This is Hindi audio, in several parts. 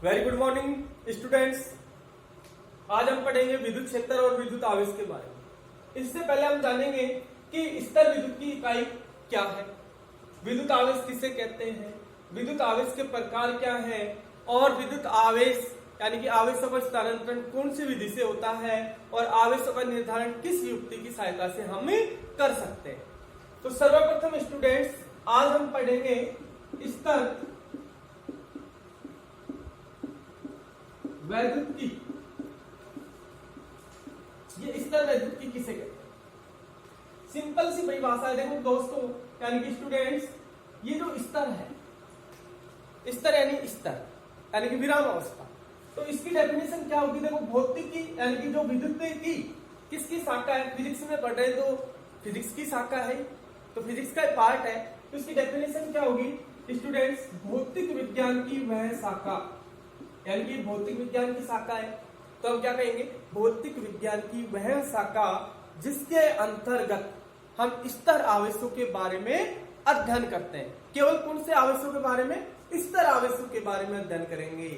Very good morning students. आज हम पढ़ेंगे विद्युत क्षेत्र और विद्युत आवेश के बारे में। इससे पहले हम जानेंगे कि स्तर विद्युत की इकाई क्या है, विद्युत आवेश किसे कहते हैं, विद्युत आवेश के प्रकार क्या है और विद्युत आवेश यानी कि आवेशों का स्थानांतरण कौन सी विधि से होता है और आवेशों का निर्धारण किस युक्ति की सहायता से हम कर सकते हैं। तो सर्वप्रथम स्टूडेंट्स आज हम पढ़ेंगे स्तर वैद्युतिकी। ये स्तर वैद्युतिकी किसे कहते हैं? सिंपल सी परिभाषा है, देखो दोस्तों यानी कि स्टूडेंट्स, ये जो स्तर है, स्तर यानी कि विराम अवस्था, तो इसकी डेफिनेशन क्या होगी? देखो भौतिकी यानी कि जो विद्युत की किसकी शाखा है, फिजिक्स में पढ़ रहे हैं तो फिजिक्स की शाखा है, तो फिजिक्स का पार्ट है, तो इसकी डेफिनेशन क्या होगी स्टूडेंट्स? भौतिक विज्ञान की वह शाखा, यानी कि भौतिक विज्ञान की शाखा है तो हम क्या कहेंगे? भौतिक विज्ञान की वह शाखा जिसके अंतर्गत हम स्तर आवेशों के बारे में अध्ययन करते हैं। केवल कौन से आवेशों के बारे में? स्तर आवेशों के बारे में अध्ययन करेंगे,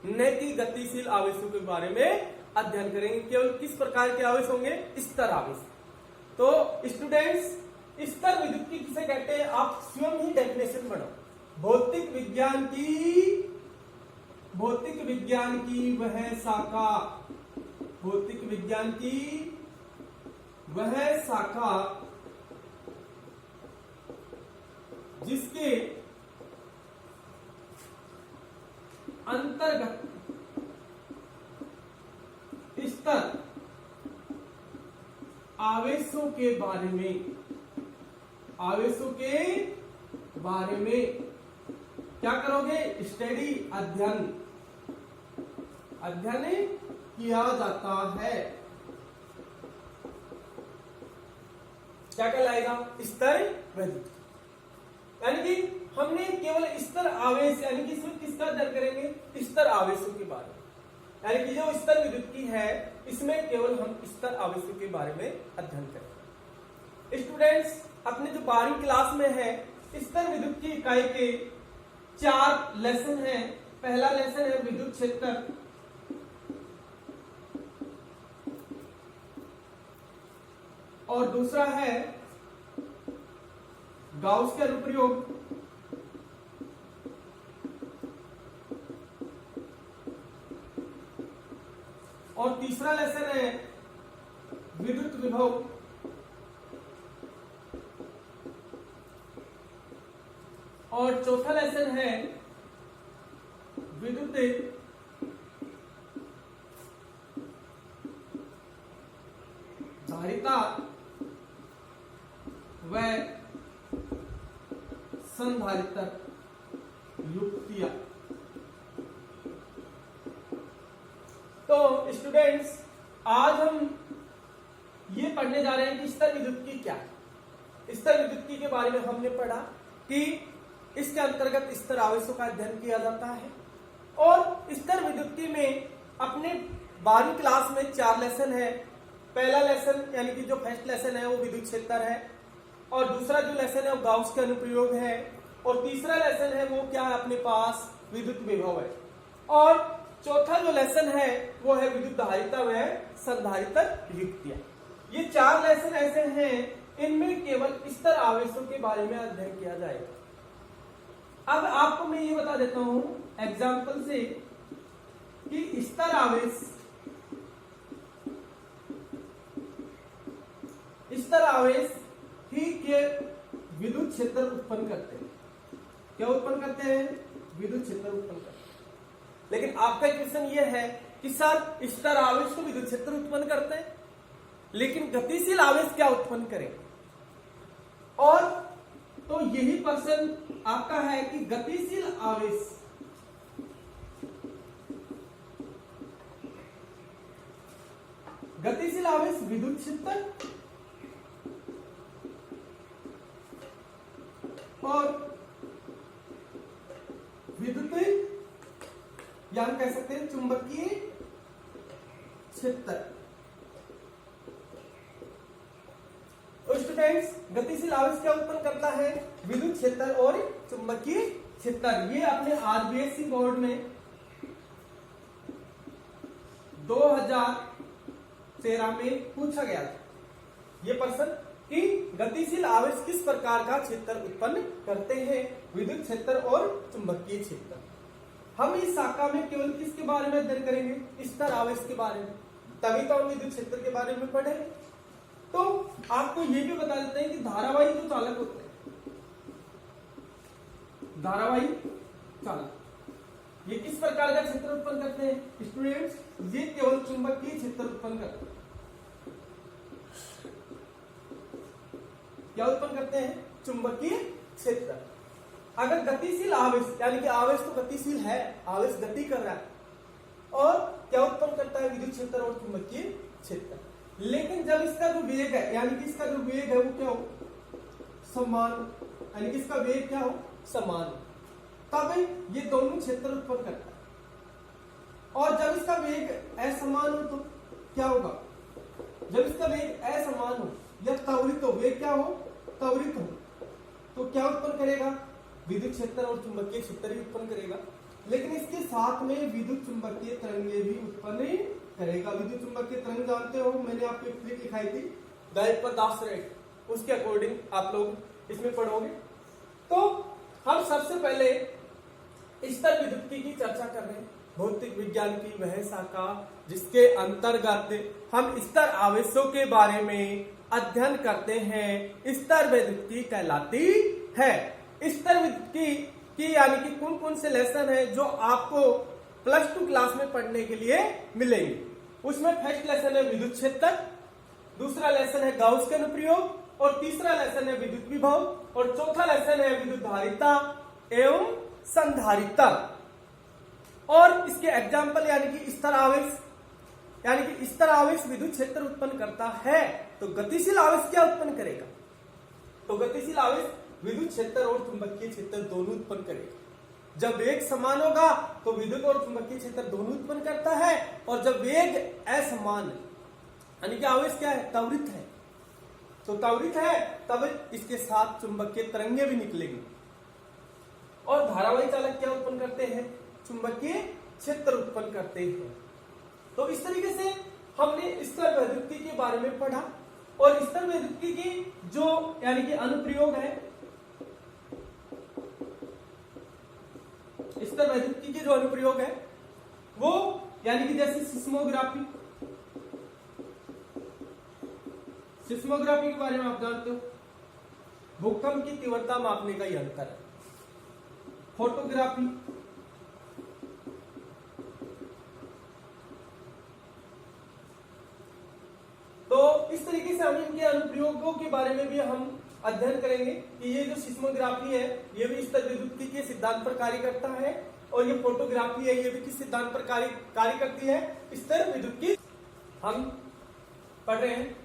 न कि गतिशील आवेशों के बारे में अध्ययन करेंगे। केवल किस प्रकार के आवेश होंगे? स्तर आवेश। तो स्टूडेंट्स स्तर विद्युत की किसे कहते हैं? आप स्वयं ही डेफिनेशन बनाओ। भौतिक विज्ञान की वह शाखा, भौतिक विज्ञान की वह शाखा जिसके अंतर्गत स्तर आवेशों के बारे में क्या करोगे? स्टडी अध्ययन किया जाता है। क्या कहलाएगा? स्तर वैद्युतिकी। यानी कि हमने केवल स्तर आवेश यानी कि सिर्फ किसका अध्ययन करेंगे? स्तर आवेशों के बारे में। यानी कि जो स्तर विद्युतिकी है इसमें केवल हम स्तर आवेशों के बारे में अध्ययन करेंगे। स्टूडेंट्स अपने जो 12वीं क्लास में है, स्तर विद्युत की इकाई के 4 लेसन हैं। पहला लेसन है विद्युत क्षेत्र, और दूसरा है गाउस के अनुप्रयोग, और तीसरा लेसन है विद्युत विभव, और चौथा लेसन है विद्युत धारिता व संधारित्र युक्तियां। तो स्टूडेंट्स आज हम ये पढ़ने जा रहे हैं कि स्तर विद्युतिकी क्या है। स्तर विद्युतिकी के बारे में हमने पढ़ा कि इसके अंतर्गत स्तर आवेशों का अध्ययन किया जाता है, और स्तर विद्युतिकी में अपने 12वीं क्लास में 4 लेसन है। पहला लेसन यानी कि जो फर्स्ट लेसन है वो विद्युत क्षेत्र है, और दूसरा जो लेसन है वो गाउस के अनुप्रयोग है, और तीसरा लेसन है वो क्या है अपने पास? विद्युत विभव है, और चौथा जो लेसन है वो है विद्युत धारिता व संधारित्र युक्तियां। ये 4 लेसन ऐसे हैं इनमें केवल स्तर आवेशों के बारे में अध्ययन किया जाएगा। अब आपको मैं ये बता देता हूं एग्जाम्पल से कि स्तर आवेश ही के विद्युत क्षेत्र उत्पन्न करते हैं। क्या उत्पन्न करते हैं? विद्युत क्षेत्र उत्पन्न करते हैं। लेकिन आपका क्वेश्चन ये है कि सर स्तर आवेश तो विद्युत क्षेत्र उत्पन्न करते हैं, लेकिन गतिशील आवेश क्या उत्पन्न करेंगे? और तो यही प्रश्न आपका है कि गतिशील आवेश विद्युत क्षेत्र और विद्युत या हम कह सकते हैं चुंबकीय क्षेत्र। स्टूडेंट्स गतिशील आवेश क्या उत्पन्न करता है? विद्युत क्षेत्र और चुंबकीय क्षेत्र। ये अपने आरबीएससी बोर्ड में 2013 में पूछा गया था ये प्रश्न कि गतिशील आवेश किस प्रकार का क्षेत्र उत्पन्न करते हैं, विद्युत क्षेत्र और चुंबकीय क्षेत्र। हम इस शाखा में केवल किसके बारे में अध्ययन करेंगे, स्तर आवेश के बारे में, तभी तो हम विद्युत क्षेत्र के बारे में पढ़ेंगे। तो आपको ये भी बता देते हैं कि धारावाही जो चालक होते हैं, धारावाही चालक ये किस प्रकार का क्षेत्र उत्पन्न करते हैं स्टूडेंट्स, ये केवल चुंबकीय क्षेत्र उत्पन्न करते हैं। क्या उत्पन्न करते हैं, चुंबकीय क्षेत्र। अगर गतिशील आवेश यानी कि आवेश तो गतिशील है, आवेश गति कर रहा है, और क्या उत्पन्न करता है, विद्युत क्षेत्र और चुंबकीय क्षेत्र। लेकिन जब इसका जो वेग है यानी कि इसका जो वेग है वो क्या हो, समान, यानी कि इसका वेग क्या हो, समान, तब ये दोनों क्षेत्र उत्पन्न करता है। और जब इसका वेग असमान हो तो क्या होगा, जब इसका वेग असमान हो या त्वरित हो, वेग क्या हो, त्वरित हो, तो क्या उत्पन्न करेगा, विद्युत क्षेत्र और चुंबकीय क्षेत्र ही उत्पन्न करेगा। लेकिन इसके साथ में विद्युत चुंबकीय तरंगे भी उत्पन्न करेगा। विद्युत चुंबकीय तरंग जानते हो, मैंने आपको एक ट्रिक दिखाई थी गायब दास रेट, उसके अकॉर्डिंग आप लोग इसमें पढ़ोगे। तो हम सबसे पहले स्तर विद्युत की चर्चा कर रहे हैं, भौतिक विज्ञान की वह शाखा जिसके अंतर्गत हम स्तर आवेशों के बारे में अध्ययन करते हैं, स्तर विद्युत कहलाती है। स्तर विद्युत की यानी कि कौन कौन से लेसन है जो आपको +2 क्लास में पढ़ने के लिए मिलेंगे। उसमें फर्स्ट लेसन है विद्युत क्षेत्र, दूसरा लेसन है गाउस के अनुप्रयोग, और तीसरा लेसन है विद्युत विभव, और चौथा लेसन है विद्युत धारिता एवं संधारिता। और इसके एग्जाम्पल यानी कि स्तर आवेश, यानी कि स्तर आवेश विद्युत क्षेत्र उत्पन्न करता है, तो गतिशील आवेश क्या उत्पन्न करेगा, तो गतिशील आवेश विद्युत क्षेत्र और चुंबकीय क्षेत्र दोनों उत्पन्न करेगा। जब वेग समान होगा तो विद्युत और चुंबकीय क्षेत्र दोनों उत्पन्न करता है, और जब वेग असमान यानी कि आवेश क्या है, त्वरित है, तो त्वरित है तब इसके साथ चुंबकीय तरंगे भी निकलेंगी। और धारावाही चालक क्या उत्पन्न करते हैं, चुंबकीय क्षेत्र उत्पन्न करते हैं। तो इस तरीके से हमने स्तर विद्युत के बारे में पढ़ा, और स्तर विद्युत की जो यानी कि अनुप्रयोग है, स्तर विद्युत के जो अनुप्रयोग है वो यानी कि जैसे सिस्मोग्राफी, सिस्मोग्राफी के बारे में आप जानते हो, भूकंप की तीव्रता मापने का यंत्र है। फोटोग्राफी, तो इस तरीके से हम इनके अनुप्रयोगों के बारे में भी हम अध्ययन करेंगे कि ये जो सिस्मोग्राफी है ये भी स्तर विद्युत के सिद्धांत पर कार्य करता है, और ये फोटोग्राफी है ये भी किस सिद्धांत पर कार्य करती है, स्तर विद्युत की। हम पढ़ रहे हैं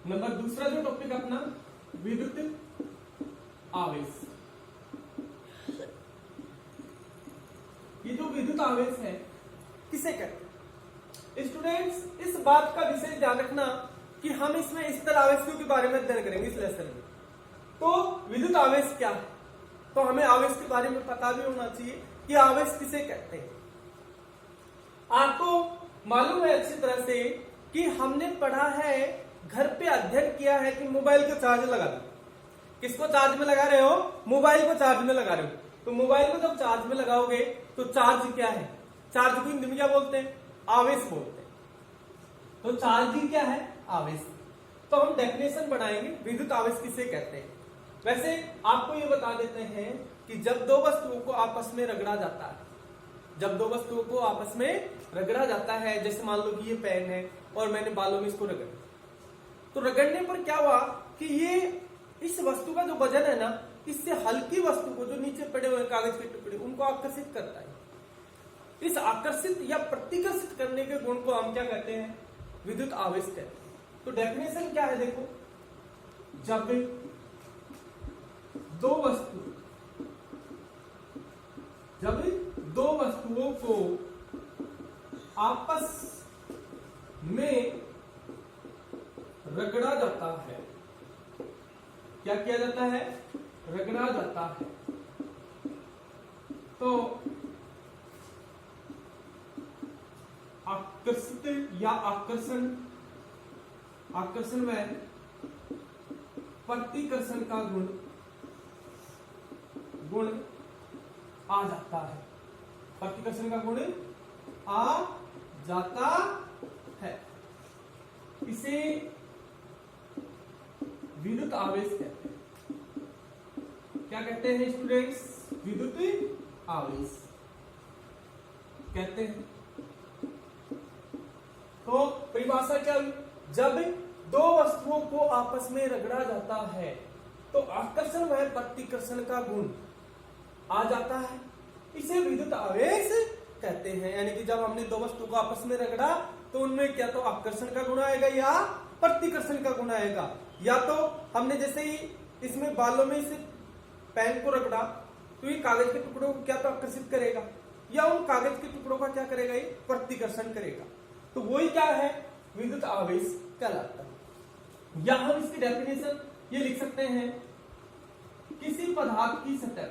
नंबर दूसरा जो टॉपिक अपना विद्युत आवेश। ये जो विद्युत आवेश है किसे कहते हैं स्टूडेंट्स, इस बात का विशेष ध्यान रखना कि हम इसमें स्तर आवेशों के बारे में अध्ययन करेंगे इस लेसन में। तो विद्युत आवेश क्या है, तो हमें आवेश के बारे में पता भी होना चाहिए कि आवेश किसे कहते हैं। आपको मालूम है अच्छी तरह से कि हमने पढ़ा है, घर पे अध्ययन किया है कि मोबाइल को चार्ज लगा दो। किसको चार्ज में लगा रहे हो, मोबाइल को चार्ज में लगा रहे हो। तो मोबाइल को जब चार्ज में लगाओगे तो चार्ज क्या है, चार्ज को हिंदी में क्या बोलते हैं, आवेश बोलते हैं। तो चार्जिंग क्या है, आवेश। तो हम डेफिनेशन बनाएंगे विद्युत आवेश किसे कहते हैं। वैसे आपको ये बता देते हैं कि जब दो वस्तुओं को आपस में रगड़ा जाता है, जब दो वस्तुओं को आपस में रगड़ा जाता है, जैसे मान लो कि ये पेन है और मैंने बालों में इसको रगड़ा, तो रगड़ने पर क्या हुआ कि ये इस वस्तु का जो वजन है ना, इससे हल्की वस्तु को जो नीचे पड़े हुए कागज के टुकड़े उनको आकर्षित करता है। इस आकर्षित या प्रतिकर्षित करने के गुण को हम क्या कहते हैं, विद्युत आवेश कहते हैं। तो डेफिनेशन क्या है देखो, जब दो वस्तुओं को आपस में रगड़ा जाता है, क्या किया जाता है, रगड़ा जाता है, तो विद्युत या आकर्षण व प्रतिकर्षण का गुण आ जाता है। प्रतिकर्षण का गुण आ जाता है, इसे विद्युत आवेश कहते हैं। क्या कहते हैं स्टूडेंट्स? विद्युत आवेश कहते हैं। तो परिभाषा क्या हुई? जब दो वस्तुओं को आपस में रगड़ा जाता है तो आकर्षण व प्रतिकर्षण का गुण आ जाता है, इसे विद्युत आवेश कहते हैं। यानी कि जब हमने दो वस्तु को आपस में रगड़ा तो उनमें क्या तो आकर्षण का गुण आएगा या प्रतिकर्षण का गुण आएगा। या तो हमने जैसे ही इसमें बालों में इस पेन को रगड़ा तो ये कागज के टुकड़ों को क्या तो आकर्षित करेगा, या उन कागज के टुकड़ों का क्या करेगा? ये प्रतिकर्षण करेगा। तो वही क्या है? विद्युत आवेश कहलाता है। या हम इसकी डेफिनेशन ये लिख सकते हैं, किसी पदार्थ की सतह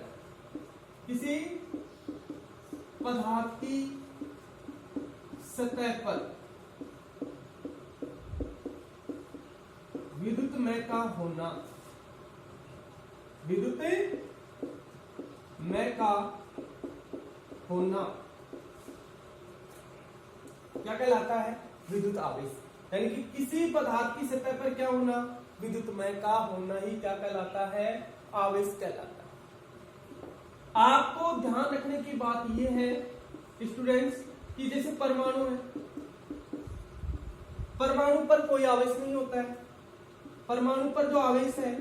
पर विद्युतमय का होना क्या कहलाता है? विद्युत आवेश। यानी कि किसी पदार्थ की सतह पर क्या होना? विद्युतमय का होना ही क्या कहलाता है? आवेश कहलाता है। आपको ध्यान रखने की बात यह है स्टूडेंट्स कि जैसे परमाणु है, परमाणु पर कोई आवेश नहीं होता है। परमाणु पर जो आवेश है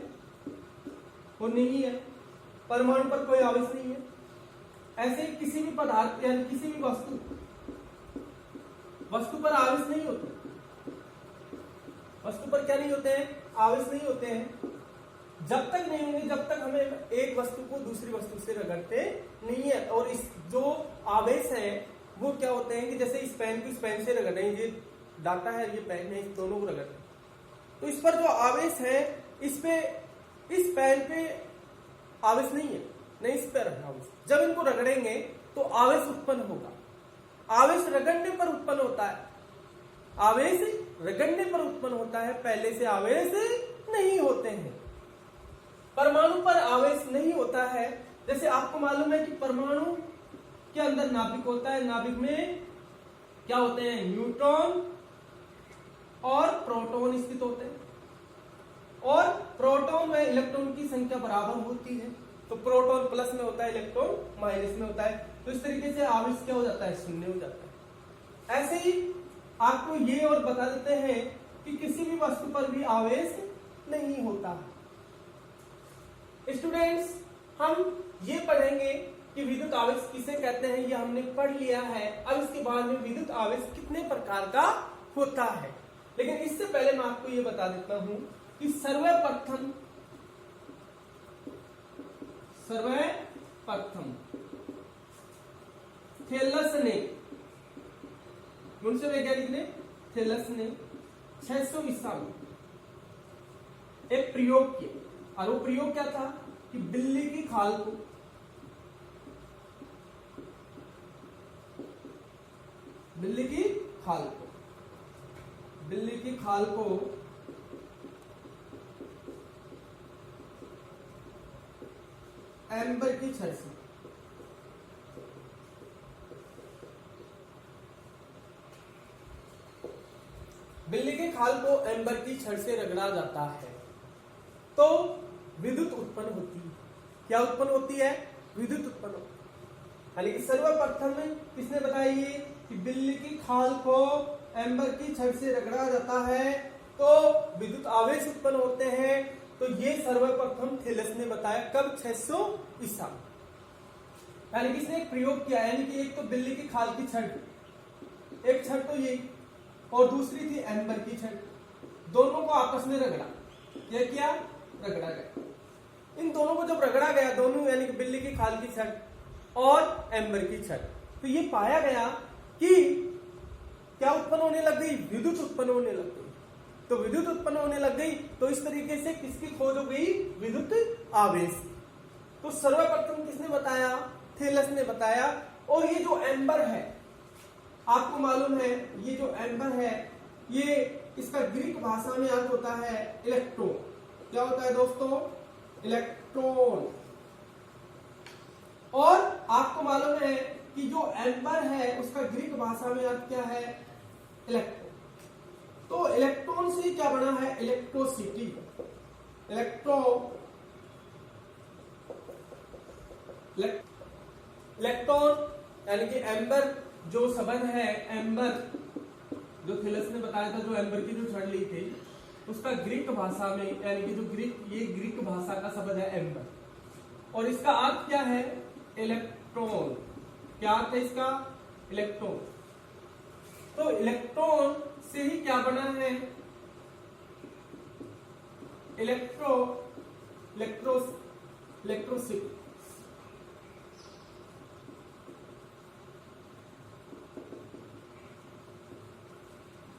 वो नहीं है, परमाणु पर कोई आवेश नहीं है। ऐसे किसी भी पदार्थ यानी किसी भी वस्तु पर आवेश नहीं होते। वस्तु पर क्या नहीं होते हैं? आवेश नहीं होते हैं। जब तक नहीं होंगे जब तक हमें एक वस्तु को दूसरी वस्तु से रगड़ते नहीं है। और इस जो आवेश है वो क्या होते हैं कि जैसे इस पेन को इस पेन से रगड़ रहे हैं, ये डाटा है, ये पेन है, इस दोनों को रगड़ रहे हैं, तो इस पर जो आवेश है इस पेन पे आवेश नहीं है, नहीं इस पर आवेश। जब इनको रगड़ेंगे तो आवेश उत्पन्न होगा। आवेश रगड़ने पर उत्पन्न होता है, आवेश रगड़ने पर उत्पन्न होता है, पहले से आवेश नहीं होते हैं। परमाणु पर आवेश नहीं होता है। जैसे आपको मालूम है कि परमाणु के अंदर नाभिक होता है, नाभिक में क्या होते हैं? न्यूट्रॉन और प्रोटॉन स्थित होते हैं, और प्रोटॉन व इलेक्ट्रॉन की संख्या बराबर होती है। तो प्रोटॉन प्लस में होता है, इलेक्ट्रॉन माइनस में होता है। तो इस तरीके से आवेश क्या हो जाता है? शून्य हो जाता है। ऐसे ही आपको ये और बता देते हैं कि किसी भी वस्तु पर भी आवेश नहीं होता। स्टूडेंट्स, हम ये पढ़ेंगे कि विद्युत आवेश किसे कहते हैं, ये हमने पढ़ लिया है। अब इसके बाद में विद्युत आवेश कितने प्रकार का होता है। लेकिन इससे पहले मैं आपको ये बता देता हूं कि सर्वप्रथम थेलस ने, उनसे वैज्ञानिक ने, थेलस ने 600 ईसा में एक प्रयोग किया। और वो प्रयोग क्या था कि बिल्ली की खाल को एम्बर की छड़ से रगड़ा जाता है तो विद्युत उत्पन्न होती है। क्या उत्पन्न होती है? विद्युत उत्पन्न होती है। यानी कि सर्वप्रथम किसने बताया ये कि बिल्ली की खाल को एम्बर की छड़ से रगड़ा जाता है तो विद्युत आवेश उत्पन्न होते हैं। तो ये सर्वप्रथम थेलस ने बताया। कब? 600 ईसा। यानी कि इसने एक प्रयोग किया, यानी कि एक तो बिल्ली की खाल की छड़, एक छड़ तो ये, और दूसरी थी एम्बर की छड़। दोनों को आपस में रगड़ा। क्या रगड़ा गया। इन दोनों को जब रगड़ा गया, दोनों यानी कि बिल्ली की खाल की छड़ और एम्बर की छड़, तो ये पाया गया कि क्या उत्पन्न होने लग गई? विद्युत उत्पन्न होने लग गई। तो विद्युत उत्पन्न होने लग गई तो इस तरीके से किसकी खोज हो गई? विद्युत आवेश। तो सर्वप्रथम किसने बताया? थेलस ने बताया। और ये जो एम्बर है, आपको मालूम है ये जो एम्बर है, ये इसका ग्रीक भाषा में अर्थ होता है इलेक्ट्रॉन। क्या होता है दोस्तों? इलेक्ट्रॉन। और आपको मालूम है कि जो एम्बर है उसका ग्रीक भाषा में अर्थ क्या है? इलेक्ट्रॉन। तो इलेक्ट्रॉन से क्या बना है? इलेक्ट्रोसिटी। इलेक्ट्रॉन यानी कि एम्बर जो शब्द है, एम्बर जो थेलस ने बताया था, जो एम्बर की जो छड़ ली थी, उसका ग्रीक भाषा में यानी कि जो ये ग्रीक भाषा का शब्द है एम्बर, और इसका अर्थ क्या है? इलेक्ट्रॉन। क्या अर्थ है इसका? इलेक्ट्रॉन। तो इलेक्ट्रॉन से ही क्या बना है? इलेक्ट्रोसिटी।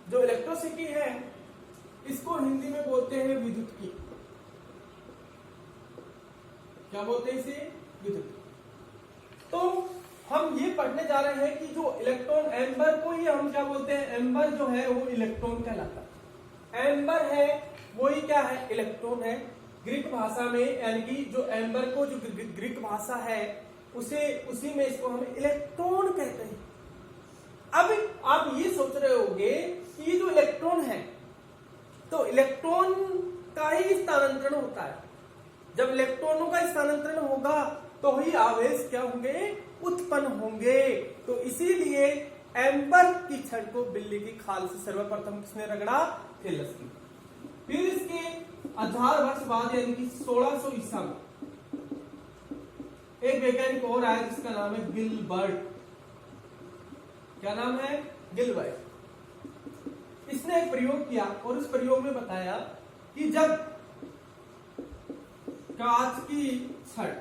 जो इलेक्ट्रोसिटी है इसको हिंदी में बोलते हैं विद्युत की। क्या बोलते हैं इसे? विद्युत। तो हम ये पढ़ने जा रहे हैं कि जो इलेक्ट्रॉन, एम्बर को ही हम क्या बोलते हैं? एम्बर जो है वो इलेक्ट्रॉन कहलाता है। एम्बर है वही क्या है? इलेक्ट्रॉन है ग्रीक भाषा में, यानी कि जो एम्बर को जो ग्रीक भाषा है उसी में इसको हम इलेक्ट्रॉन कहते हैं। अब आप ये सोच रहे होंगे कि ये जो इलेक्ट्रॉन है, तो इलेक्ट्रॉन का ही स्थानांतरण होता है। जब इलेक्ट्रॉनों का स्थानांतरण होगा तो ही आवेश क्या होंगे? उत्पन्न होंगे। तो इसीलिए एम्बर की छड़ को बिल्ली की खाल से सर्वप्रथम किसने रगड़ा? थेलस ने। फिर इसके 1000 वर्ष बाद यानी कि 1600 ईसा में एक वैज्ञानिक और आया जिसका नाम है गिलबर्ट। क्या नाम है? गिलबर्ट। इसने एक प्रयोग किया और उस प्रयोग में बताया कि जब कांच की छड़,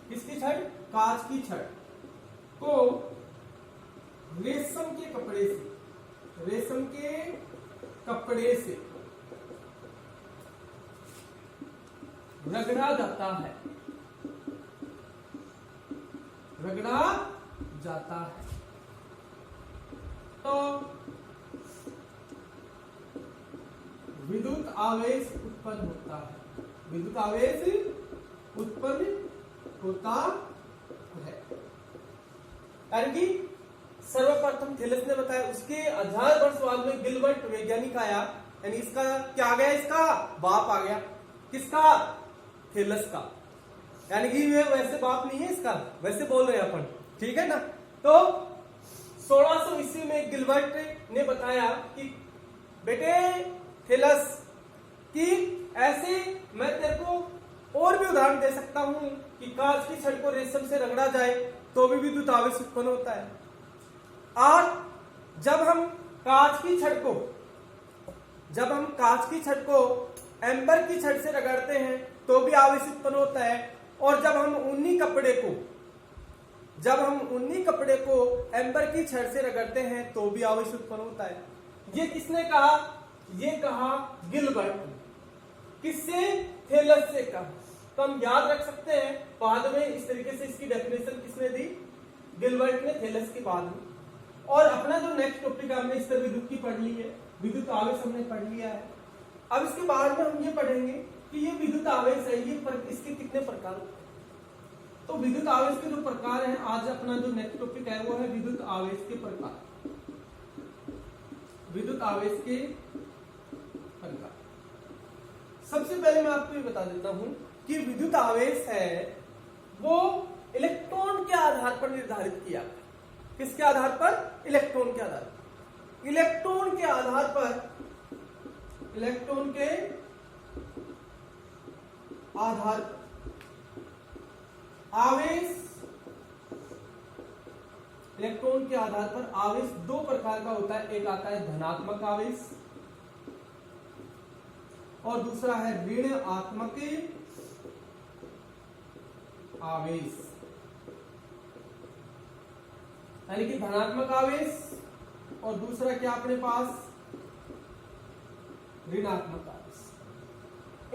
किसकी छड़? कांच की छड़ को रेशम के कपड़े से रगड़ा जाता है, तो विद्युत आवेश उत्पन्न होता है। विद्युत आवेश उत्पन्न होता है। यानी कि सर्वप्रथम थेलस ने बताया, उसके 1000 वर्ष बाद में गिलबर्ट वैज्ञानिक आया, यानी इसका क्या आ गया? इसका बाप आ गया। किसका? थेलस का। यानी कि ये वैसे बाप नहीं है इसका, वैसे बोल रहे हैं अपन, ठीक है ना। तो 1600 ईस्वी में गिलबर्ट ने बताया कि बेटे थेलस, कि ऐसे मैं तेरे को और भी उदाहरण दे सकता हूं कि कांच की छड़ को रेशम से रगड़ा जाए तो भी विद्युत आवेश उत्पन्न होता है। और जब हम कांच की छड़ को एम्बर की छड़ से रगड़ते हैं तो भी आवेश उत्पन्न होता है। और जब हम ऊनी कपड़े को एम्बर की छड़ से रगड़ते हैं तो भी आवेश उत्पन्न होता है। ये किसने कहा? ये कहा गिलबर्ट ने। किससे? थेलस से कहा। तो हम याद रख सकते हैं, बाद में इस तरीके से इसकी डेफिनेशन किसने दी? गिलबर्ट ने, थेलस के बाद में। और अपना जो नेक्स्ट टॉपिक हमने इस तरह विद्युत की पढ़ ली है, विद्युत आवेश हमने पढ़ लिया है। अब इसके बाद में हम ये पढ़ेंगे कि ये विद्युत आवेश है, इसके कितने प्रकार होते हैं। तो विद्युत आवेश के जो प्रकार हैं, आज अपना जो नेक्स्ट टॉपिक है वो है विद्युत आवेश के प्रकार। विद्युत आवेश के प्रकार। सबसे पहले मैं आपको ये बता देता हूं कि विद्युत आवेश है वो इलेक्ट्रॉन के आधार पर निर्धारित किया। किसके आधार पर? इलेक्ट्रॉन के आधार पर। इलेक्ट्रॉन के आधार पर आवेश, इलेक्ट्रॉन के आधार पर आवेश दो प्रकार का होता है। एक आता है धनात्मक आवेश और दूसरा है ऋणात्मक आवेश। यानी कि धनात्मक आवेश और दूसरा क्या अपने पास? ऋणात्मक आवेश।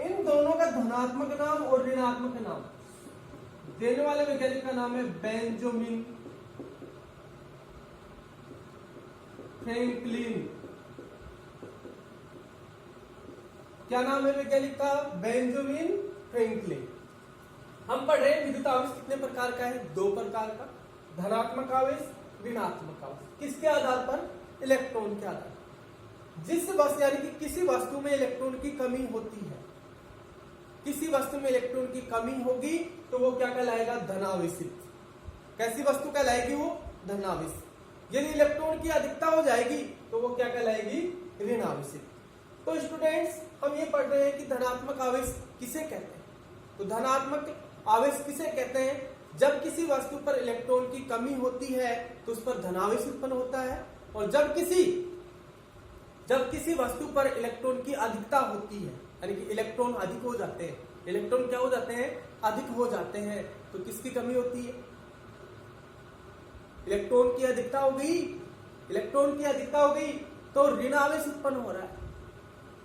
इन दोनों का धनात्मक नाम और ऋणात्मक नाम देने वाले वैज्ञानिक का नाम है बेंजामिन फ्रैंकलिन। क्या नाम है वैज्ञानिक का? Benjamin Franklin. हम पढ़ रहे हैं विद्युत आवेश कितने प्रकार का है? 2 प्रकार का, धनात्मक आवेश, ऋणात्मक आवेश। किसके आधार पर? इलेक्ट्रॉन के आधार पर। जिस वस्तु यानी कि किसी वस्तु में इलेक्ट्रॉन की कमी होती है, किसी वस्तु में इलेक्ट्रॉन की कमी होगी तो वो क्या कहलाएगा? धनावेशित। कैसी वस्तु कहलाएगी वो? धनावेशित। यदि इलेक्ट्रॉन की अधिकता हो जाएगी तो वो क्या कहलाएगी? ऋणावेशित। तो स्टूडेंट्स, हम ये पढ़ रहे हैं कि धनात्मक आवेश किसे कहते हैं। तो धनात्मक आवेश किसे कहते हैं? जब किसी वस्तु पर इलेक्ट्रॉन की कमी होती है तो उस पर धनावेश उत्पन्न होता है, और जब किसी वस्तु पर इलेक्ट्रॉन की अधिकता होती है, यानी कि इलेक्ट्रॉन अधिक हो जाते हैं, इलेक्ट्रॉन क्या हो जाते हैं? अधिक हो जाते हैं, तो किसकी कमी होती है? इलेक्ट्रॉन की अधिकता हो गई, इलेक्ट्रॉन की अधिकता हो गई तो ऋण आवेश उत्पन्न हो रहा है।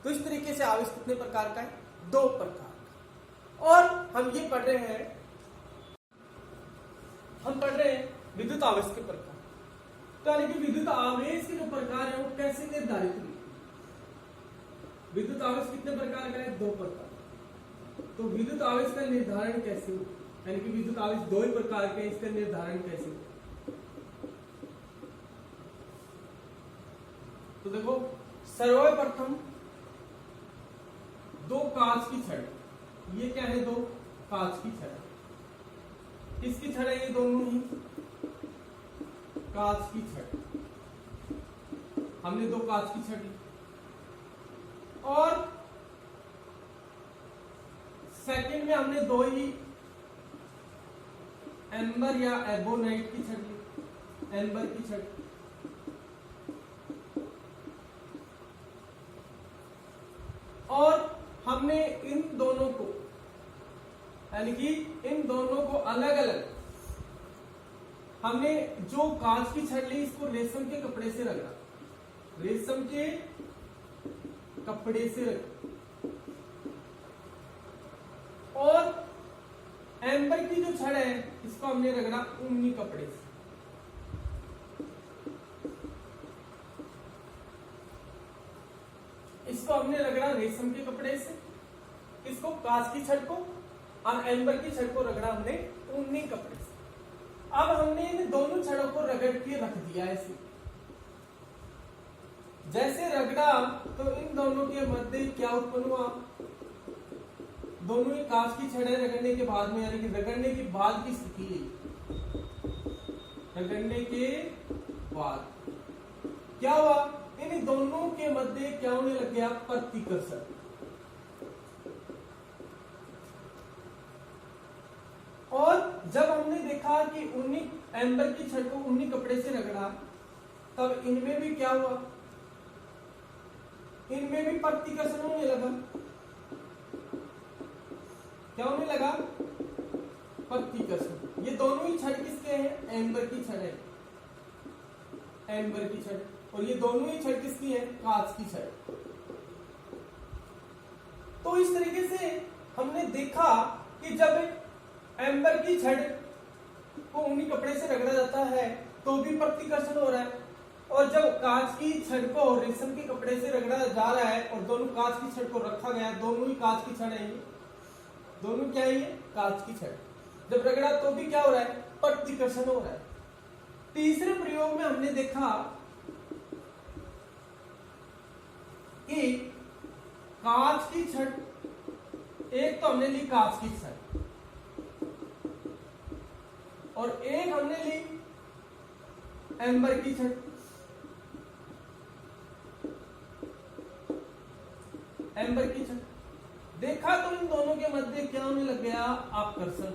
तो इस तरीके से आवेश कितने प्रकार का है? 2 प्रकार का। और हम ये पढ़ रहे हैं, विद्युत आवेश के प्रकार। तो यानी कि विद्युत आवेश के जो प्रकार है वो कैसे निर्धारित हुए? विद्युत आवेश कितने प्रकार का है? 2 प्रकार। तो विद्युत आवेश का निर्धारण कैसे हो? यानी कि विद्युत आवेश 2 ही प्रकार के, इसका निर्धारण कैसे हो? तो देखो, सर्वप्रथम 2 कांच की छड़। ये क्या है? 2 कांच की छड़। किसकी छड़ है? ये दोनों ही कांच की छड़। हमने 2 कांच की छड़ ली, और सेकंड में हमने 2 ही एम्बर या एबोनाइट की छड़ ली, एम्बर की छड़। और हमने इन दोनों को, यानी कि इन दोनों को अलग अलग, हमने जो कांच की छड़ ली इसको रेशम के कपड़े से रगड़ा, रेशम के कपड़े से रगड़ा। और एम्बर की जो छड़ है इसको हमने रगड़ा ऊनी कपड़े से। इसको हमने रगड़ा रेशम के कपड़े से, इसको कांच की छड़ को, और एम्बर की छड़ को रगड़ा हमने ऊनी कपड़े से। अब हमने इन दोनों छड़ों को रगड़ के रख दिया ऐसे। जैसे रगड़ा तो इन दोनों के मध्य क्या उत्पन्न हुआ? दोनों ही कांच की छड़ें रगड़ने के बाद में, यानी कि रगड़ने के बाद की स्थिति है, रगड़ने के बाद क्या हुआ? इन दोनों के मध्य क्या होने लग गया? प्रतिकर्षण। और जब हमने देखा कि ऊनी एम्बर की छड़ को ऊनी कपड़े से रगड़ा, तब इनमें भी क्या हुआ? इनमें भी प्रतिकर्षण होने लगा। क्या होने लगा? प्रतिकर्षण। ये दोनों ही छड़ किसके हैं? एम्बर की छड़ है, एम्बर की छड़। और ये दोनों ही छड़ किसकी है? कांच की छड़। तो इस तरीके से हमने देखा कि जब एम्बर की छड़ को ऊनी कपड़े से रगड़ा जाता है तो भी प्रतिकर्षण हो रहा है, और जब कांच की छड़ को रेशम के कपड़े से रगड़ा जा रहा है और दोनों कांच की छड़ को रखा गया, दोनों ही कांच की छड़ है, ये दोनों क्या है? ये कांच की छड़। जब रगड़ा तो भी क्या हो रहा है? प्रतिकर्षण हो रहा है। तीसरे प्रयोग में हमने देखा कि कांच की छड़, एक तो हमने ली कांच की छड़ और एक हमने ली एम्बर की छड़। एम्बर की छड़ देखा तो इन दोनों के मध्य क्या होने लग गया? आकर्षण।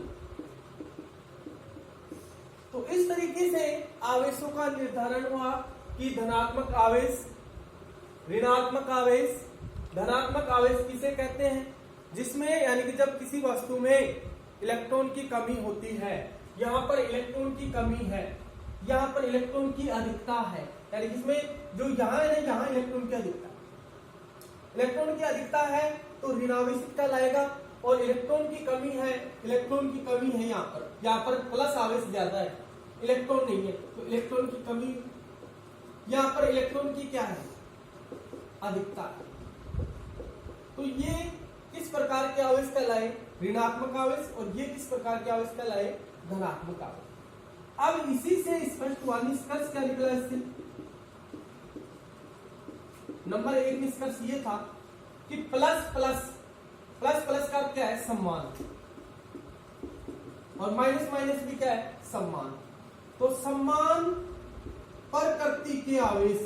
तो इस तरीके से आवेशों का निर्धारण हुआ कि धनात्मक आवेश, ऋणात्मक आवेश। धनात्मक आवेश किसे कहते हैं? जिसमें यानी कि जब किसी वस्तु में इलेक्ट्रॉन की कमी होती है, यहां पर इलेक्ट्रॉन की कमी है, यहां पर इलेक्ट्रॉन की अधिकता है, यानी कि इसमें जो यहां है ना, यहां इलेक्ट्रॉन की अधिकता, इलेक्ट्रॉन की अधिकता है तो ऋणावेशित कहलाएगा, और इलेक्ट्रॉन की कमी है, इलेक्ट्रॉन की कमी है यहाँ पर प्लस आवेश ज्यादा है, इलेक्ट्रॉन नहीं है, तो इलेक्ट्रॉन की कमी यहां पर इलेक्ट्रॉन की क्या है, अधिकता। तो ये किस प्रकार के आवेश कहलाए, ऋणात्मक आवेश, और ये किस प्रकार के आवेश कहलाए, धनात्मक आवेश। अब इसी से स्पष्ट हुआ, निष्कर्ष क्या निकला इससे। नंबर 1 निष्कर्ष ये था कि प्लस प्लस प्लस प्लस का क्या है, सम्मान, और माइनस माइनस भी क्या है, सम्मान। तो सम्मान प्रकृति के आवेश,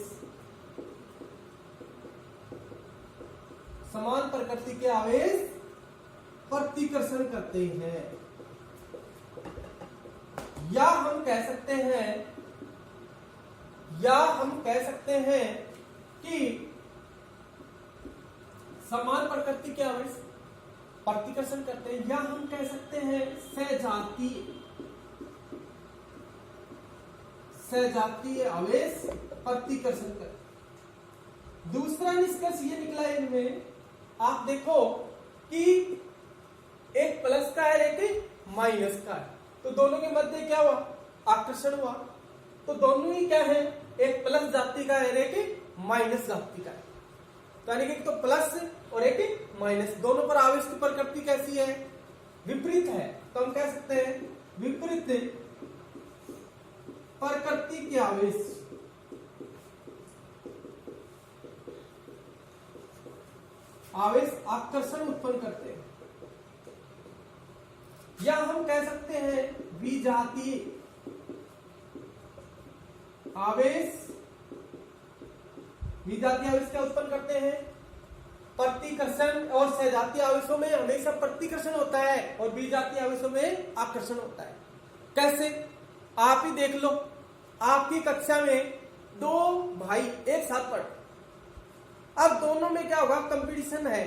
समान प्रकृति के आवेश प्रतिकर्षण करते हैं, या हम कह सकते हैं कि समान प्रकृति के आवेश प्रतिकर्षण करते हैं, या हम कह सकते हैं सजातीय आवेश प्रतिकर्षण करते हैं। दूसरा निष्कर्ष ये निकला इनमें, आप देखो कि एक प्लस का है एक माइनस का है, तो दोनों के मध्य क्या हुआ, आकर्षण हुआ। तो दोनों ही क्या है, एक प्लस जाति का है एक माइनस जाति का है, तो यानी कि तो प्लस और एक माइनस, दोनों पर आवेश की प्रकृति कैसी है, विपरीत है। तो हम कह सकते हैं विपरीत प्रकृति के आवेश आकर्षण उत्पन्न करते हैं, या हम कह सकते हैं विजातीय आवेश क्या उत्पन्न करते हैं, प्रतिकर्षण। और सजातीय आवेशों में हमेशा प्रतिकर्षण होता है और विजातीय आवेशों में आकर्षण होता है। कैसे, आप ही देख लो, आपकी कक्षा में दो भाई एक साथ पढ़, अब दोनों में क्या होगा, कंपटीशन है।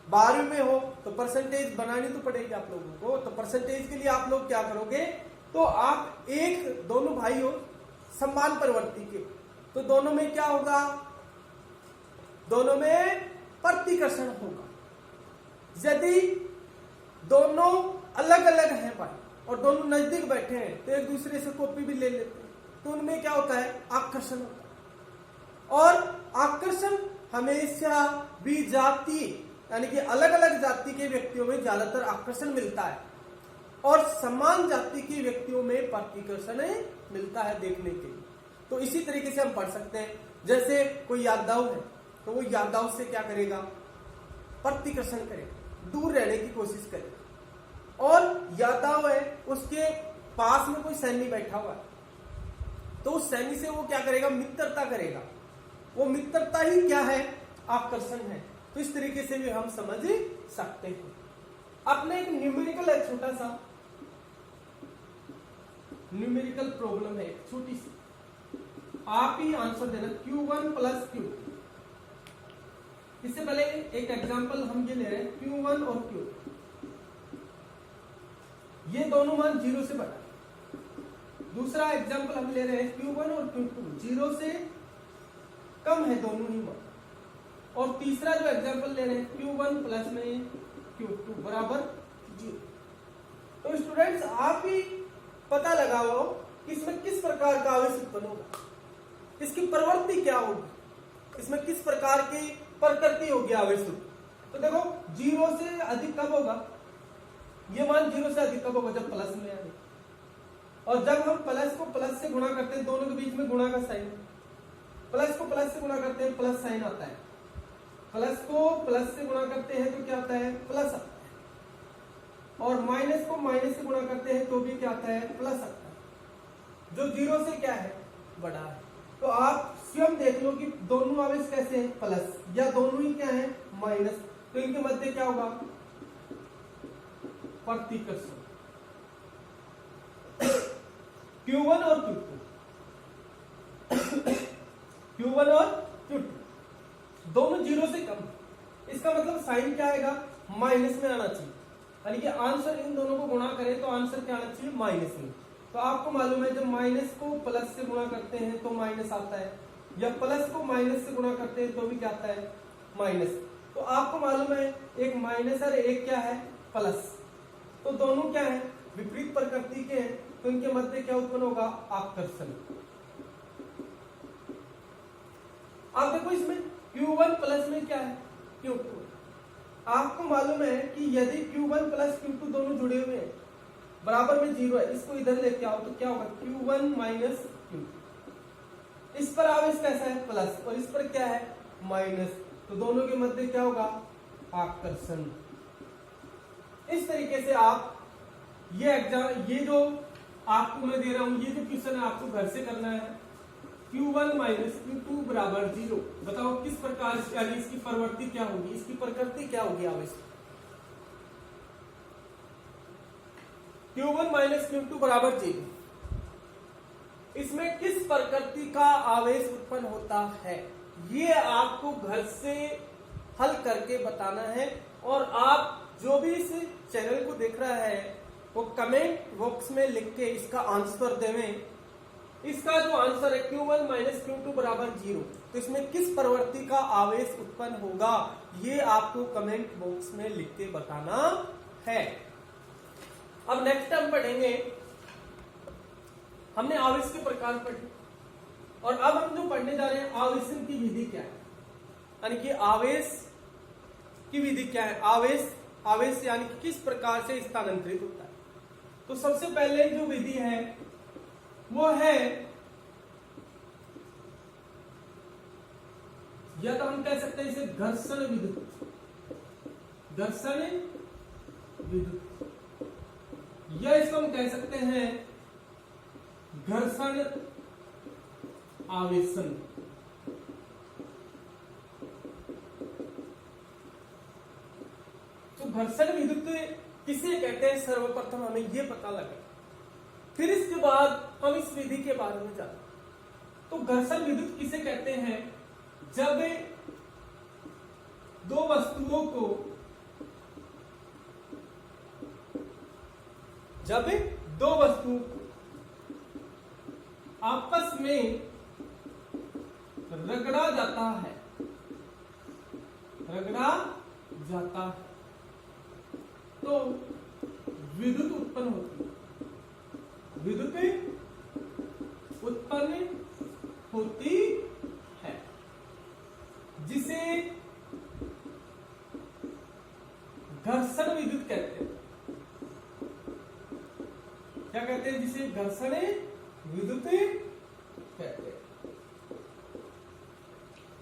12वीं में हो तो परसेंटेज बनानी तो पड़ेगी आप लोगों को, तो परसेंटेज के लिए आप लोग क्या करोगे, तो आप एक दोनों भाई हो समान प्रवृत्ति के, तो दोनों में क्या होगा, दोनों में प्रतिकर्षण होगा। यदि दोनों अलग अलग हैं भाई और दोनों नजदीक बैठे हैं तो एक दूसरे से कॉपी भी ले लेते हैं, तो उनमें क्या होता है, आकर्षण होता है। और आकर्षण हमेशा विजातीय यानी कि अलग अलग जाति के व्यक्तियों में ज्यादातर आकर्षण मिलता है, और समान जाति के व्यक्तियों में प्रतिकर्षण मिलता है देखने के लिए। तो इसी तरीके से हम पढ़ सकते हैं, जैसे कोई यादव है तो वो यादव से क्या करेगा, प्रतिकर्षण करेगा, दूर रहने की कोशिश करेगा। और यादव है, उसके पास में कोई सैनी बैठा हुआ है, तो उस सैनी से वो क्या करेगा, मित्रता करेगा। वो मित्रता ही क्या है, आकर्षण है। तो इस तरीके से भी हम समझ सकते हैं। अपने एक न्यूमेरिकल है, छोटा सा न्यूमेरिकल प्रॉब्लम है, छोटी सी, आप ही आंसर देना, Q1 प्लस Q। इससे पहले एक एग्जांपल हम ये ले रहे हैं, Q1 और Q, ये दोनों मान 0 से बड़ा। दूसरा एग्जांपल हम ले रहे हैं Q1 और Q2 0 से कम है दोनों ही मान। और तीसरा जो एग्जांपल ले रहे हैं Q1 प्लस में Q2 बराबर 0। तो स्टूडेंट्स आप ही पता लगाओ कि इसमें किस प्रकार का आवेश उत्पन्न होगा, इसकी प्रवृत्ति क्या होगी, इसमें किस प्रकार की प्रकृति होगी आवेश। तो देखो 0 से अधिक कब होगा, ये मान 0 से अधिक कब होगा, जब प्लस में आए। और जब हम प्लस को प्लस से गुणा करते हैं, दोनों के बीच में गुणा का साइन, प्लस को प्लस से गुणा करते हैं प्लस साइन आता है, प्लस को प्लस से गुणा करते हैं तो क्या आता है, प्लस आता है। और माइनस को माइनस से गुणा करते हैं तो भी क्या आता है, प्लस आता है, जो 0 से क्या है, बड़ा है। तो आप स्वयं देख लो कि दोनों आवेश कैसे हैं, प्लस, या दोनों ही क्या है, माइनस। तो इनके मध्य क्या होगा, प्रतिकर्षण। Q1 और Q2 Q1 और Q2 दोनों 0 से कम, इसका मतलब साइन क्या आएगा, माइनस में आना चाहिए, यानी कि आंसर इन दोनों को गुणा करें तो आंसर क्या आना चाहिए, माइनस में। तो आपको मालूम है जब माइनस को प्लस से गुणा करते हैं तो माइनस आता है, या प्लस को माइनस से गुणा करते हैं तो भी क्या आता है, माइनस। तो आपको मालूम है एक माइनस और एक क्या है, प्लस, तो दोनों क्या है, विपरीत प्रकृति के हैं, तो इनके मध्य क्या उत्पन्न होगा, आकर्षण। अब देखो इसमें Q1 प्लस में क्या है, Q2। आपको मालूम है कि यदि Q1 प्लस Q2 दोनों जुड़े हुए हैं, बराबर में 0 है, इसको इधर लेके आओ तो क्या होगा, Q1 माइनस Q2। इस पर आवेश कैसा है, प्लस, और इस पर क्या है, माइनस, तो दोनों के मध्य क्या होगा, आकर्षण। इस तरीके से आप ये एग्जाम, ये जो आपको मैं दे रहा हूं, ये जो क्वेश्चन है आपको घर से करना है। Q1 माइनस Q2 बराबर 0, बताओ किस प्रकार से, यानी इसकी प्रवृत्ति क्या होगी, इसकी प्रकृति क्या होगी आवेश। Q1 माइनस Q2 बराबर 0, इसमें किस प्रकृति का आवेश उत्पन्न होता है, ये आपको घर से हल करके बताना है। और आप जो भी इस चैनल को देख रहा है वो कमेंट बॉक्स में लिख के इसका आंसर देवें। इसका जो आंसर है Q1 माइनस Q2 बराबर 0, तो इसमें किस प्रवृत्ति का आवेश उत्पन्न होगा, ये आपको कमेंट बॉक्स में लिख के बताना है। अब नेक्स्ट हम पढ़ेंगे, हमने आवेश के प्रकार पढ़े, और अब हम जो पढ़ने जा रहे हैं आवेशन की विधि क्या है, यानी कि आवेश की विधि क्या है, आवेश यानी कि किस प्रकार से स्थानांतरित होता है। तो सबसे पहले जो विधि है वो है, या तो हम कह सकते हैं इसे घर्षण विद्युत, घर्षण विद्युत, या इसको हम कह सकते हैं घर्षण आवेशन। तो घर्षण विद्युत किसे कहते हैं, सर्वप्रथम हमें यह पता लगे, फिर इसके बाद हम इस विधि के बारे में जानें। तो घर्षण विद्युत किसे कहते हैं, जब दो वस्तुओं को, जब दो वस्तु आपस में रगड़ा जाता है, रगड़ा जाता है, तो विद्युत उत्पन्न होती है, विद्युत उत्पन्न होती है, जिसे घर्षण विद्युत कहते हैं। क्या कहते हैं, जिसे घर्षण विद्युत कहते हैं।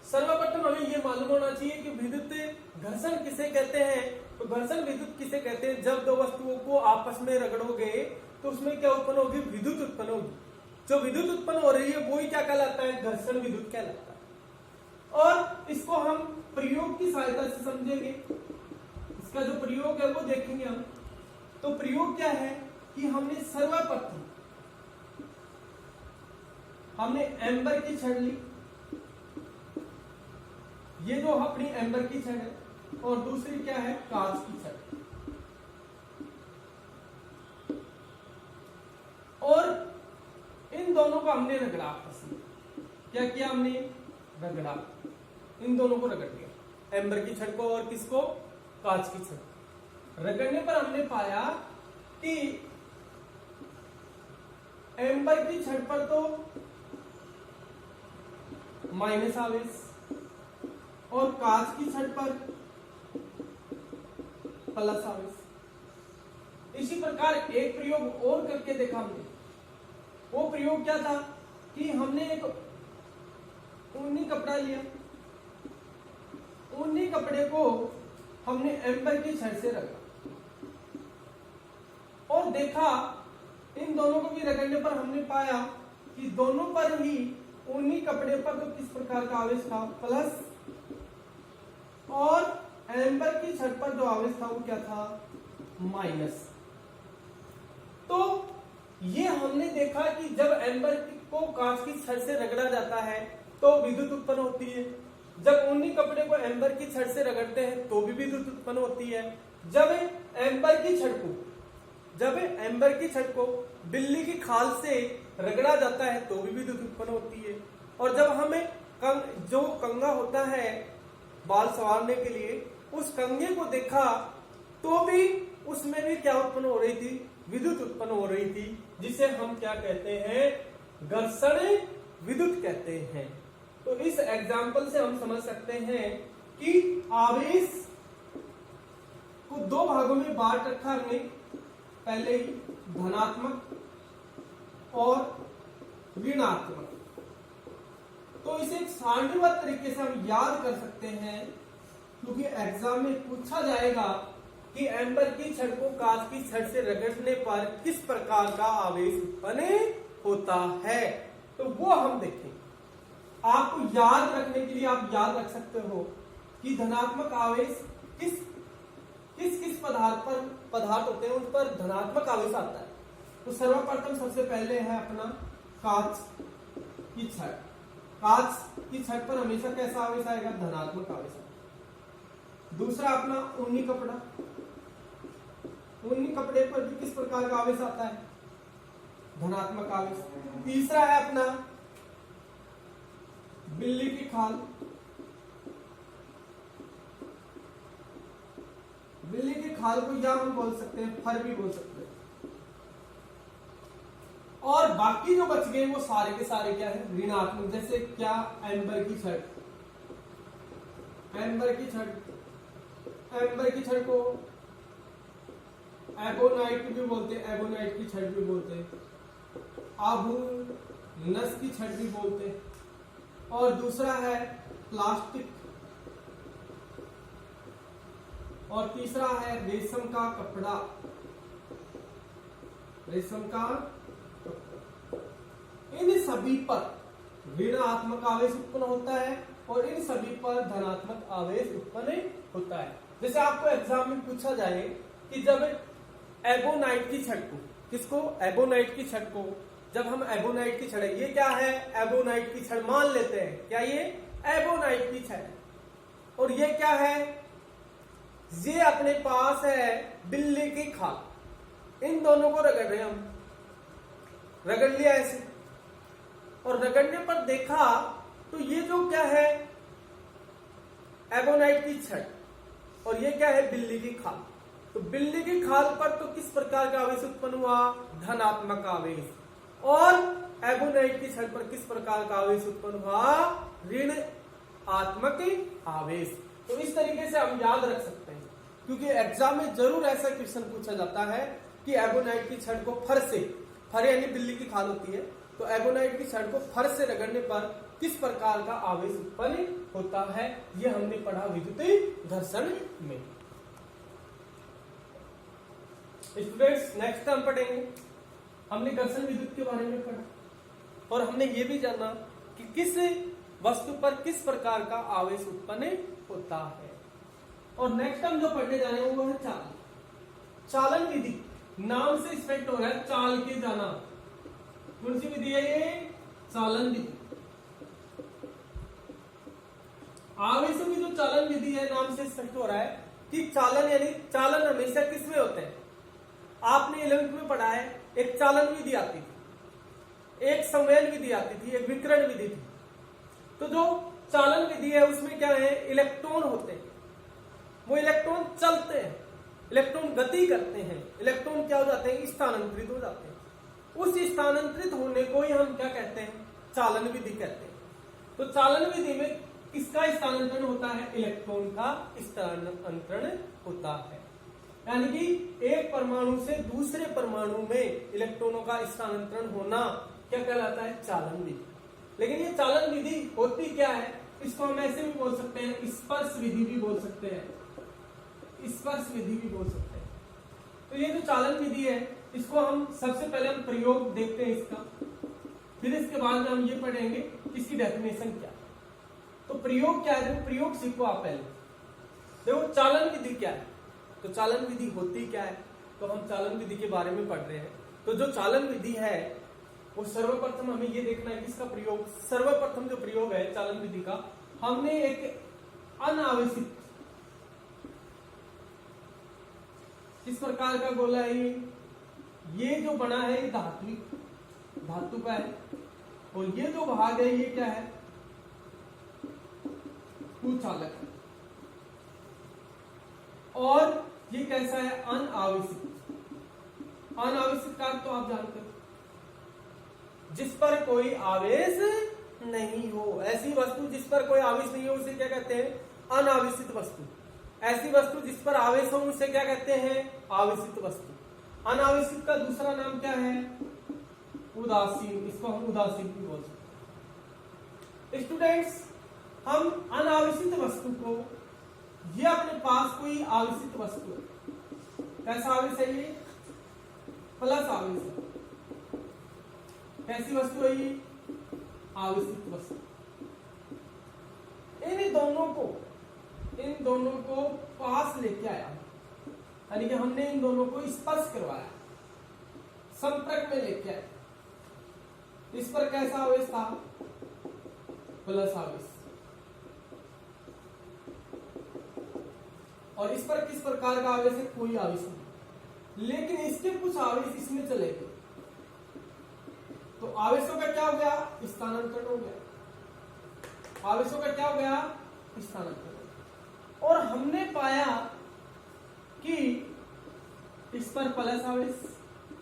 सर्वप्रथम हमें यह मालूम होना चाहिए कि विद्युत घर्षण किसे कहते हैं। तो घर्षण विद्युत किसे कहते हैं, जब दो वस्तुओं को आपस में रगड़ोगे तो उसमें क्या उत्पन्न होगी, विद्युत उत्पन्न होगी। जो विद्युत उत्पन्न हो रही है वो ही क्या कहलाता है, घर्षण विद्युत कहलाता है। और इसको हम प्रयोग की सहायता से समझेंगे, इसका जो प्रयोग है वो देखेंगे हम। तो प्रयोग क्या है कि हमने सर्वप्रथम हमने एम्बर की छड़ ली, ये जो अपनी एम्बर की छड़ है, और दूसरी क्या है, कांच की छड़, और इन दोनों को हमने रगड़ा आपस में। क्या किया हमने, रगड़ा, इन दोनों को रगड़ दिया, एम्बर की छड़ को और किसको, कांच की छड़। रगड़ने पर हमने पाया कि एम्बर की छड़ पर तो माइनस आवेश और कांच की छड़ पर प्लस आवेश। इसी प्रकार एक प्रयोग और करके देखा हमने। वो प्रयोग क्या था कि हमने एक ऊनी कपड़ा लिया, ऊनी कपड़े को हमने एम्बर की छड़ से रगड़ा और देखा, इन दोनों को भी रगड़ने पर हमने पाया कि दोनों पर ही ऊनी कपड़े पर तो किस प्रकार का आवेश था, प्लस, और एम्बर की छड़ पर जो आवेश था वो क्या था, माइनस। तो ये हमने देखा कि जब एम्बर को कांच की छड़ से रगड़ा जाता है तो विद्युत उत्पन्न होती है, जब ऊनी कपड़े को एम्बर की छड़ से रगड़ते हैं तो भी विद्युत उत्पन्न होती है, जब एम्बर की छड़ को बिल्ली की खाल से रगड़ा जाता है तो भी विद्युत उत्पन्न होती है, और जब हमें जो कंघा होता है बाल संवारने के लिए, उस कंघे को देखा तो भी उसमें भी क्या उत्पन्न हो रही थी, विद्युत उत्पन्न हो रही थी, जिसे हम क्या कहते हैं, घर्षण विद्युत कहते हैं। तो इस एग्जाम्पल से हम समझ सकते हैं कि आवेश को दो भागों में बांट रखा हमने पहले ही, धनात्मक और ऋणात्मक। तो इसे एक सारणीबद्ध तरीके से हम याद कर सकते हैं, क्योंकि एग्जाम में पूछा जाएगा कि एम्बर की छड़ को कांच की छड़ से रगड़ने पर किस प्रकार का आवेश उत्पन्न होता है। तो वो हम देखें। आपको याद रखने के लिए आप याद रख सकते हो कि धनात्मक आवेश किस पदार्थ होते हैं, उन पर धनात्मक आवेश आता है। तो सर्वप्रथम सबसे पहले है अपना कांच की छड़। कांच की छड़ पर हमेशा कैसा आवेश आएगा? धनात्मक आवेश आएगा। दूसरा अपना ऊनी कपड़ा। ऊनी कपड़े पर भी किस प्रकार का आवेश आता है? धनात्मक आवेश। तीसरा है अपना बिल्ली की खाल। बिल्ली की खाल को या हम बोल सकते हैं, फर भी बोल सकते हैं। और बाकी जो बच गए वो सारे के सारे क्या है? ऋणात्मक। जैसे क्या? एम्बर की छड़। एम्बर की छड़ को एबोनाइट भी बोलते हैं, एबोनाइट की छड़ भी बोलते हैं, आभू नस की छड़ भी बोलते हैं। और दूसरा है प्लास्टिक, और तीसरा है रेशम का कपड़ा। रेशम का कपड़ा। इन सभी पर ऋणात्मक आवेश उत्पन्न होता है और इन सभी पर धनात्मक आवेश उत्पन्न होता है। जैसे आपको एग्जाम में पूछा जाए कि जब एबोनाइट की छड़ को, किसको? एबोनाइट की छड़ को, जब हम एबोनाइट की छड़, ये क्या है? एबोनाइट की छड़ मान लेते हैं। क्या ये? एबोनाइट की छड़। और ये क्या है? ये अपने पास है बिल्ली की खाल। इन दोनों को रगड़ रहे हैं हम। रगड़ लिया ऐसे, और रगड़ने पर देखा तो ये जो क्या है? एबोनाइट की छड़, और ये क्या है? बिल्ली की खाल। तो बिल्ली की खाल पर तो किस प्रकार का आवेश उत्पन्न हुआ? धनात्मक आवेश। और एबोनाइट की छड़ पर किस प्रकार का आवेश उत्पन्न हुआ? ऋणात्मक आवेश। तो इस तरीके से हम याद रख सकते हैं, क्योंकि एग्जाम में जरूर ऐसा क्वेश्चन पूछा जाता है कि एबोनाइट की छड़ को फर से, फर यानी बिल्ली की खाल होती है, तो एबोनाइट की छड़ को फर से रगड़ने पर किस प्रकार का आवेश उत्पन्न होता है। यह हमने पढ़ा विद्युत घर्षण में। स्टूडेंट्स, नेक्स्ट हम पढ़ेंगे, हमने घर्षण विद्युत के बारे में पढ़ा, और हमने ये भी जाना कि किस वस्तु पर किस प्रकार का आवेश उत्पन्न होता है। और नेक्स्ट हम जो पढ़ने जा रहे हैं वो है चालन। चालन विधि, नाम से स्पष्ट हो रहा है, चाल के जाना। कौन सी विधि है ये? चालन विधि। आवेशों की जो चालन विधि है, नाम से स्पष्ट हो रहा है कि चालन यानी चालन हमेशा किसमें होते हैं? आपने 11th में पढ़ा है, एक चालन विधि आती थी, एक संवहन विधि आती थी, एक विकिरण विधि थी। तो जो चालन विधि है उसमें क्या है? इलेक्ट्रॉन होते हैं, वो इलेक्ट्रॉन चलते हैं, इलेक्ट्रॉन गति करते हैं, इलेक्ट्रॉन क्या हो जाते हैं? स्थानांतरित हो जाते हैं। उस स्थानांतरित होने को ही हम क्या कहते हैं? चालन विधि कहते हैं। तो चालन विधि में किसका स्थानांतरण होता है? इलेक्ट्रॉन का स्थानांतरण होता है। यानी कि एक परमाणु से दूसरे परमाणु में इलेक्ट्रॉनों का स्थानांतरण होना क्या कहलाता है? चालन विधि। लेकिन ये चालन विधि होती क्या है? इसको हम ऐसे भी बोल सकते हैं, स्पर्श विधि भी बोल सकते हैं, स्पर्श विधि भी बोल सकते हैं। तो ये जो चालन विधि है, इसको हम सबसे पहले हम प्रयोग देखते हैं इसका, फिर इसके बाद में हम ये पढ़ेंगे इसकी डेफिनेशन क्या है। तो प्रयोग क्या है? प्रयोग सीखो आप पहले। देखो चालन विधि क्या है, तो चालन विधि होती क्या है, तो हम चालन विधि के बारे में पढ़ रहे हैं। तो जो चालन विधि है वो सर्वप्रथम हमें ये देखना है कि इसका प्रयोग, सर्वप्रथम जो प्रयोग है चालन विधि का, हमने एक अनावेशित, किस प्रकार का गोला है ये जो बना है ये धातु का है, और ये जो भाग है ये क्या है? कुचालक है। और ये कैसा है? अनावेशित। अनावेशित का तो आप जानते हो, जिस पर कोई आवेश नहीं हो। ऐसी वस्तु जिस पर कोई आवेश नहीं हो उसे क्या कहते हैं? अनावेशित वस्तु। ऐसी वस्तु जिस पर आवेश हो उसे क्या कहते हैं? आवेशित वस्तु। अनावेशित का दूसरा नाम क्या है? उदासीन। इसको हम उदासीन भी बोल सकते हैं। स्टूडेंट्स, हम अनावेशित वस्तु को, ये अपने पास कोई आवेशित वस्तु है, कैसा आवेश है ये? प्लस आवेश है। कैसी वस्तु है ये? आवेशित वस्तु। इन दोनों को पास लेके आया, यानी कि हमने इन दोनों को स्पर्श करवाया, संपर्क में लेके आया। इस पर कैसा आवेश था? प्लस आवेश। और इस पर किस प्रकार का आवेश है? कोई आवेश नहीं, लेकिन इसके कुछ आवेश इसमें चले गए, तो आवेशों का क्या हो गया? स्थानांतरण हो गया। आवेशों का क्या हो गया? स्थानांतरण। और हमने पाया कि इस पर प्लस आवेश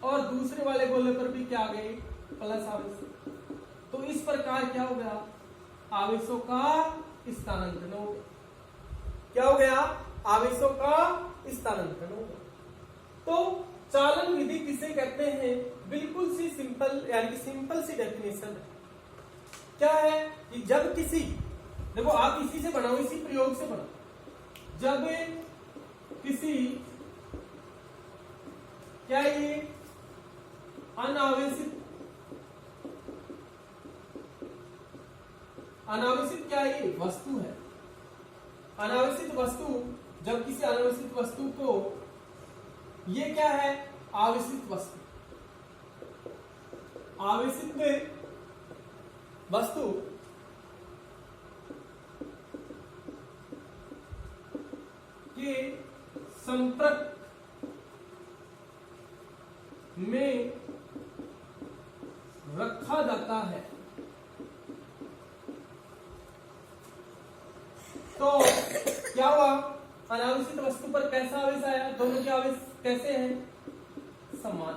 और दूसरे वाले गोले पर भी क्या आ गए? प्लस आवेश। तो इस प्रकार क्या हो गया? आवेशों का स्थानांतरण हो गया। क्या हो गया? आवेशों का स्थानांतरण हो गया। तो चालन विधि किसे कहते हैं? बिल्कुल सी सिंपल, यानी कि सिंपल सी डेफिनेशन है। क्या है कि जब किसी, देखो आप इसी से बनाओ, इसी प्रयोग से बनाओ। जब किसी, क्या ये अनावेशित क्या ये वस्तु है? अनावेशित वस्तु, जब किसी अनावेशित वस्तु को, ये क्या है? आवेशित वस्तु। आवेशित वस्तु के संपर्क में रखा जाता है, तो क्या हुआ? अनावेशित वस्तु पर कैसा आवेश आया? दोनों के आवेश कैसे हैं? समान।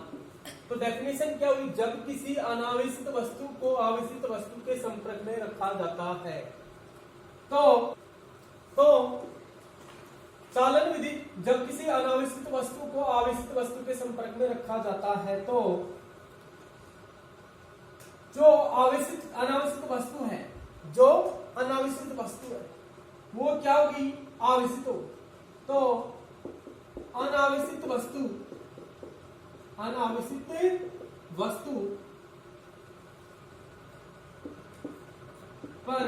तो डेफिनेशन क्या हुई? जब किसी अनावेशित वस्तु को आवेशित वस्तु के संपर्क में रखा जाता है, तो चालन विधि, जब किसी अनावेशित वस्तु को आवेशित वस्तु के संपर्क में रखा जाता है, तो जो अनावेशित वस्तु है, जो अनावेशित वस्तु है, वो क्या होगी? आवेशित हो। तो अनावेशित वस्तु पर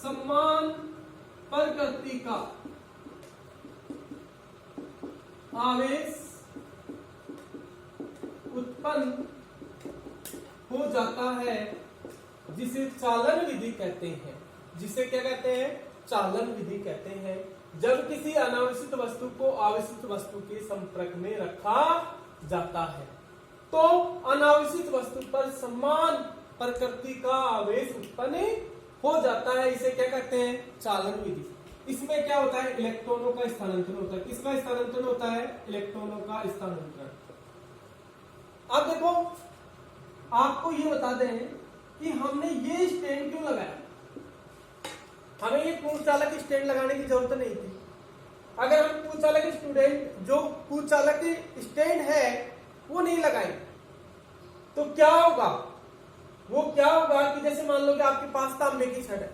समान प्रकृति का आवेश उत्पन्न हो जाता है, जिसे चालन विधि कहते हैं। जिसे क्या कहते हैं? चालन विधि कहते हैं। जब किसी अनावेशित वस्तु को आवेशित वस्तु के संपर्क में रखा जाता है, तो अनावेशित वस्तु पर समान प्रकृति का आवेश उत्पन्न हो जाता है। इसे क्या कहते हैं? चालन विधि। इसमें क्या होता है? इलेक्ट्रॉनों का स्थानांतरण होता है। किसका स्थानांतरण होता है? इलेक्ट्रॉनों का स्थानांतरण। अब देखो, आपको ये बता दें कि हमने ये स्टैंड क्यों लगाया। हमें ये पूर्वचालक स्टैंड लगाने की जरूरत नहीं थी। अगर हम पूर्वचालक स्टूडेंट, जो पूर्वचालक स्टैंड है वो नहीं लगाए, तो क्या होगा? वो क्या होगा कि जैसे मान लो कि आपके पास तांबे की छड़ है,